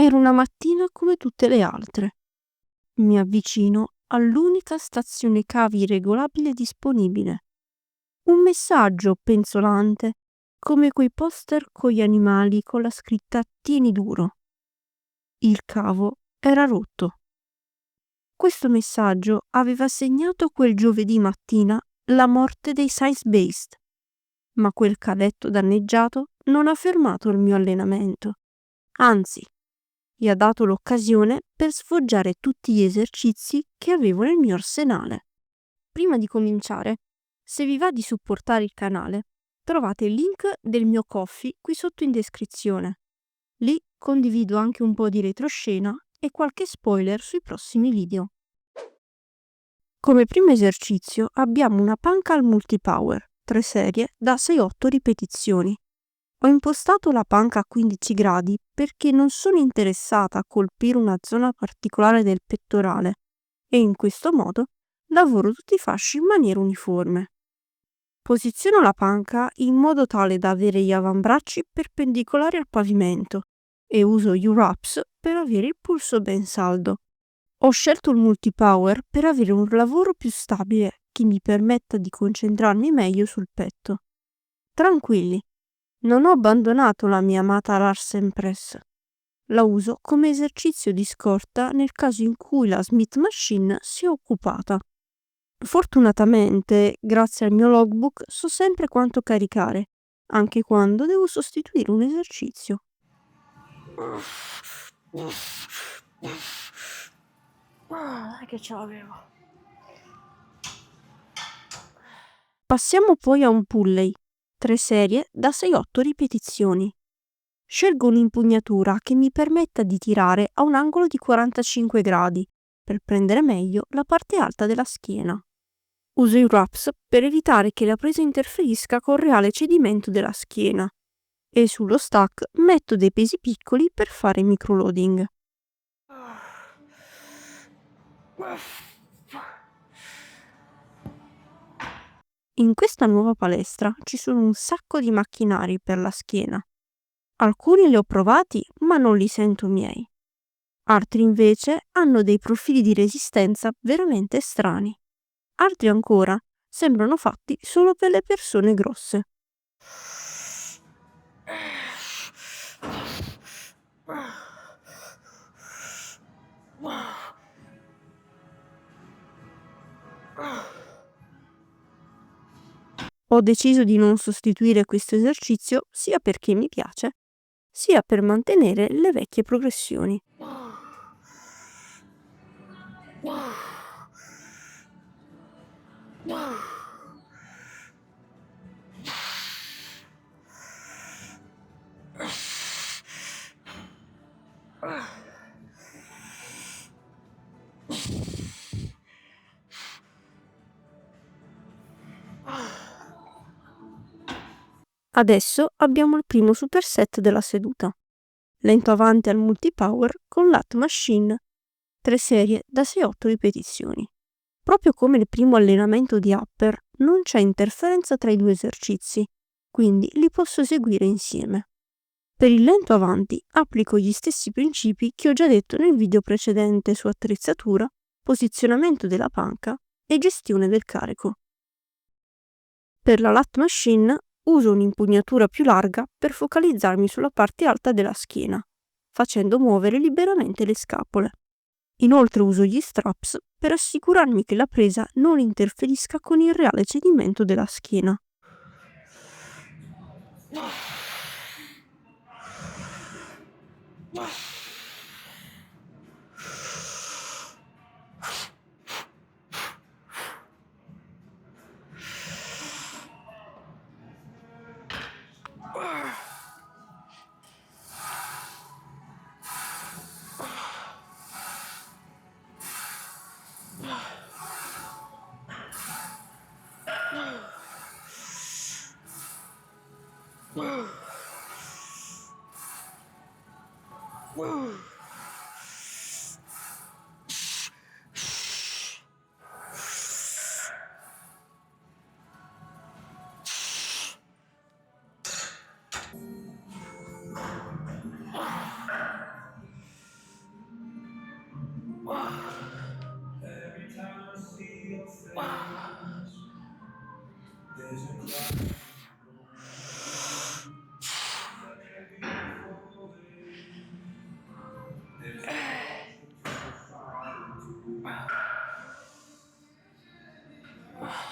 Era una mattina come tutte le altre. Mi avvicino all'unica stazione cavi regolabile disponibile. Un messaggio penzolante, come quei poster con gli animali con la scritta "Tieni duro". Il cavo era rotto. Questo messaggio aveva segnato quel giovedì mattina la morte dei Science-Based, ma quel cavetto danneggiato non ha fermato il mio allenamento. Anzi, gli ha dato l'occasione per sfoggiare tutti gli esercizi che avevo nel mio arsenale. Prima di cominciare, se vi va di supportare il canale, trovate il link del mio Ko-fi qui sotto in descrizione. Lì condivido anche un po' di retroscena e qualche spoiler sui prossimi video. Come primo esercizio abbiamo una panca al multipower, 3 serie da 6-8 ripetizioni. Ho impostato la panca a 15 gradi perché non sono interessata a colpire una zona particolare del pettorale e in questo modo lavoro tutti i fasci in maniera uniforme. Posiziono la panca in modo tale da avere gli avambracci perpendicolari al pavimento e uso gli wraps per avere il polso ben saldo. Ho scelto il multipower per avere un lavoro più stabile che mi permetta di concentrarmi meglio sul petto. Tranquilli, non ho abbandonato la mia amata Larsen Press. La uso come esercizio di scorta nel caso in cui la Smith Machine sia occupata. Fortunatamente, grazie al mio logbook, so sempre quanto caricare, anche quando devo sostituire un esercizio. Dai che ce l'avevo. Passiamo poi a un pulley, 3 serie da 6-8 ripetizioni. Scelgo un'impugnatura che mi permetta di tirare a un angolo di 45 gradi per prendere meglio la parte alta della schiena. Uso i wraps per evitare che la presa interferisca col reale cedimento della schiena e sullo stack metto dei pesi piccoli per fare microloading. In questa nuova palestra ci sono un sacco di macchinari per la schiena. Alcuni li ho provati ma non li sento miei. Altri invece hanno dei profili di resistenza veramente strani. Altri ancora sembrano fatti solo per le persone grosse. Ho deciso di non sostituire questo esercizio sia perché mi piace, sia per mantenere le vecchie progressioni. Adesso abbiamo il primo superset della seduta. Lento avanti al multipower con lat machine, 3 serie da 6-8 ripetizioni. Proprio come il primo allenamento di upper, non c'è interferenza tra i due esercizi, quindi li posso eseguire insieme. Per il lento avanti applico gli stessi principi che ho già detto nel video precedente su attrezzatura, posizionamento della panca e gestione del carico. Per la lat machine uso un'impugnatura più larga per focalizzarmi sulla parte alta della schiena, facendo muovere liberamente le scapole. Inoltre uso gli straps per assicurarmi che la presa non interferisca con il reale cedimento della schiena.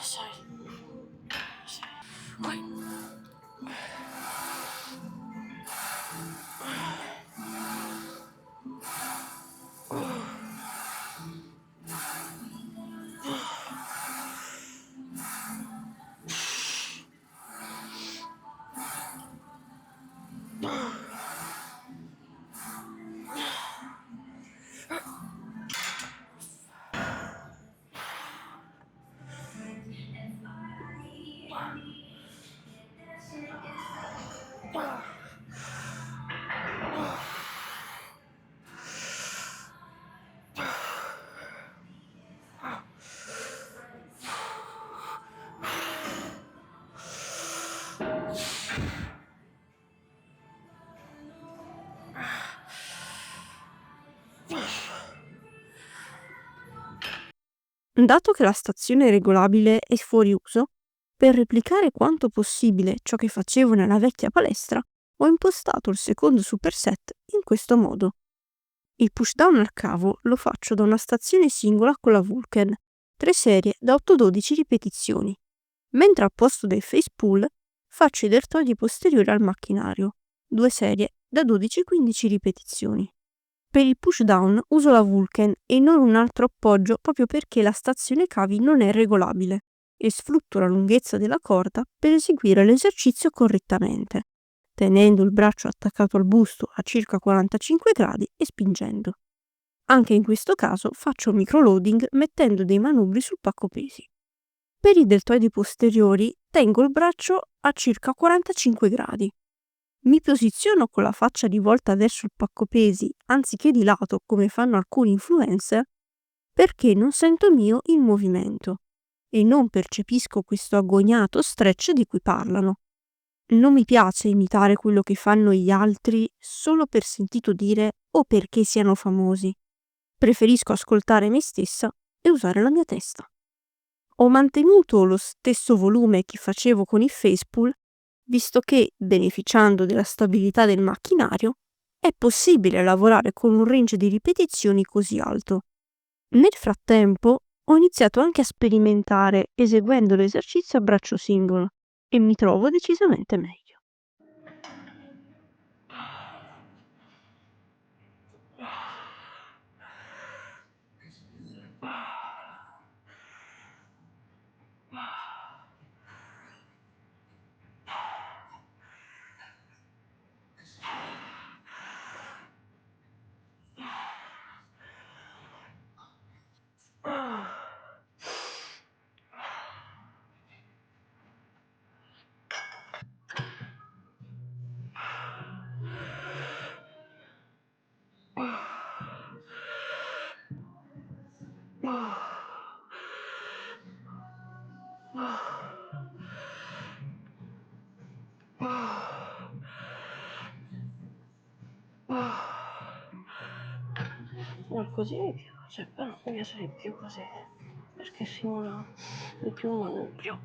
Sai. Poi. Dato che la stazione regolabile è fuori uso, per replicare quanto possibile ciò che facevo nella vecchia palestra, ho impostato il secondo superset in questo modo. Il pushdown al cavo lo faccio da una stazione singola con la Vulcan, 3 serie da 8-12 ripetizioni, mentre al posto del face pull faccio i deltoidi posteriori al macchinario, 2 serie da 12-15 ripetizioni. Per il pushdown uso la Vulcan e non un altro appoggio proprio perché la stazione cavi non è regolabile e sfrutto la lunghezza della corda per eseguire l'esercizio correttamente, tenendo il braccio attaccato al busto a circa 45 gradi e spingendo. Anche in questo caso faccio microloading mettendo dei manubri sul pacco pesi. Per i deltoidi posteriori tengo il braccio a circa 45 gradi. Mi posiziono con la faccia rivolta verso il pacco pesi anziché di lato come fanno alcuni influencer perché non sento mio il movimento e non percepisco questo agognato stretch di cui parlano. Non mi piace imitare quello che fanno gli altri solo per sentito dire o perché siano famosi. Preferisco ascoltare me stessa e usare la mia testa. Ho mantenuto lo stesso volume che facevo con il face pull, visto che, beneficiando della stabilità del macchinario, è possibile lavorare con un range di ripetizioni così alto. Nel frattempo ho iniziato anche a sperimentare eseguendo l'esercizio a braccio singolo e mi trovo decisamente meglio. No, così mi piace, però mi piace di più così, perché simula di più un manubrio.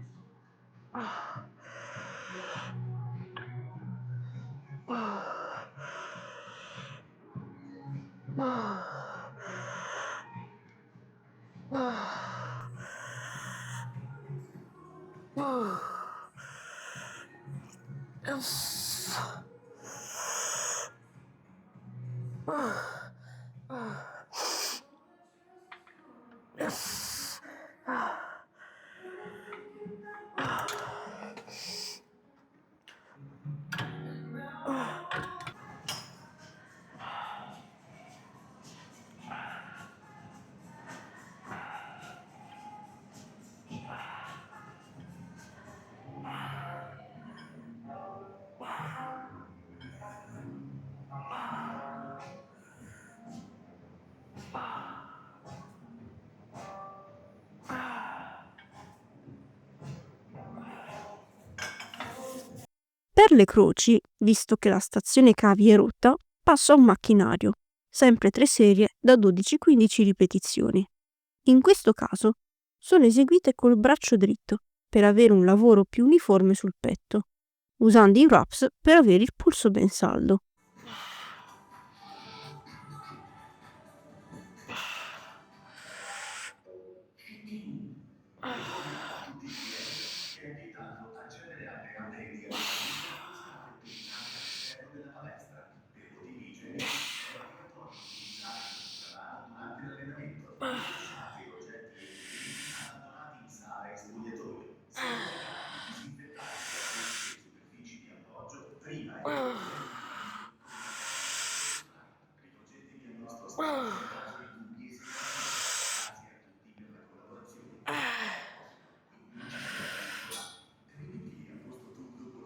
Per le croci, visto che la stazione cavi è rotta, passo a un macchinario, sempre 3 serie da 12-15 ripetizioni. In questo caso sono eseguite col braccio dritto per avere un lavoro più uniforme sul petto, usando i wraps per avere il polso ben saldo.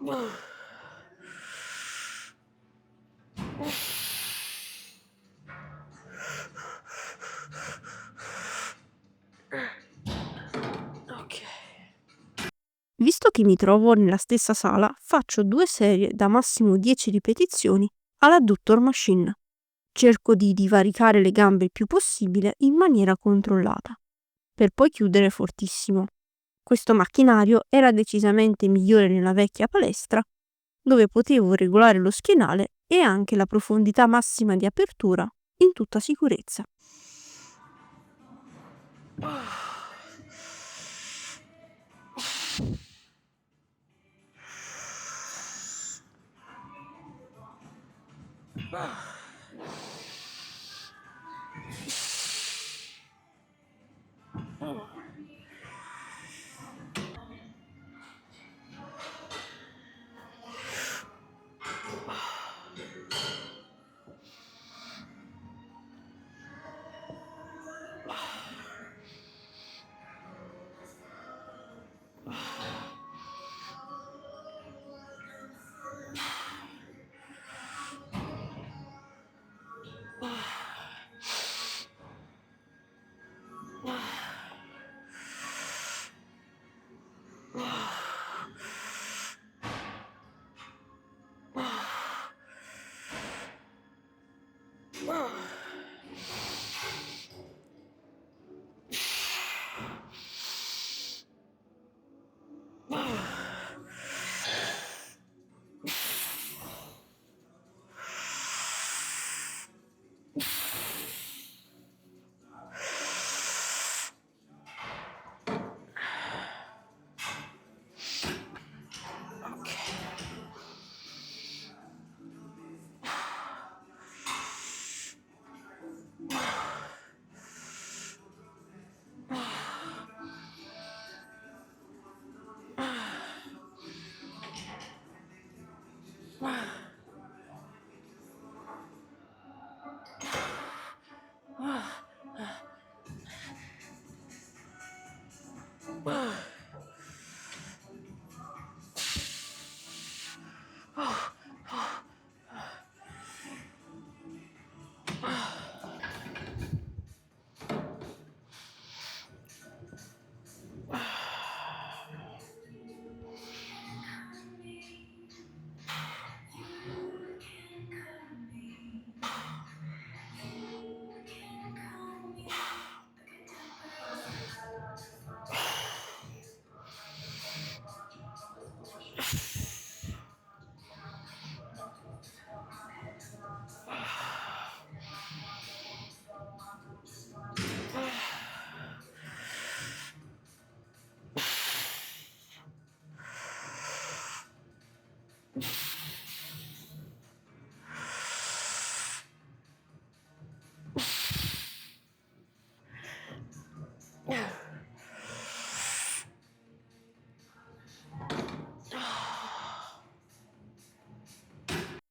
Ok. Visto che mi trovo nella stessa sala, faccio 2 serie da massimo 10 ripetizioni all'adductor machine. Cerco di divaricare le gambe il più possibile in maniera controllata, per poi chiudere fortissimo. Questo macchinario era decisamente migliore nella vecchia palestra, dove potevo regolare lo schienale e anche la profondità massima di apertura in tutta sicurezza.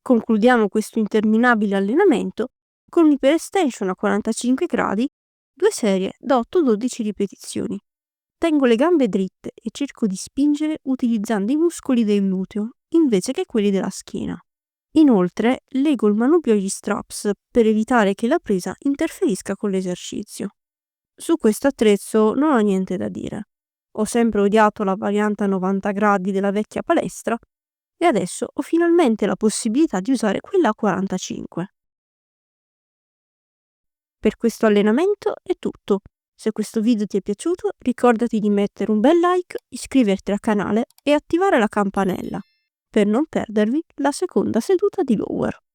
Concludiamo questo interminabile allenamento con un'iperextension a 45 gradi, 2 serie da 8-12 ripetizioni. Tengo le gambe dritte e cerco di spingere utilizzando i muscoli del gluteo invece che quelli della schiena. Inoltre, lego il manubrio agli straps per evitare che la presa interferisca con l'esercizio. Su questo attrezzo non ho niente da dire. Ho sempre odiato la variante a 90 gradi della vecchia palestra e adesso ho finalmente la possibilità di usare quella a 45. Per questo allenamento è tutto. Se questo video ti è piaciuto, ricordati di mettere un bel like, iscriverti al canale e attivare la campanella per non perdervi la seconda seduta di lower.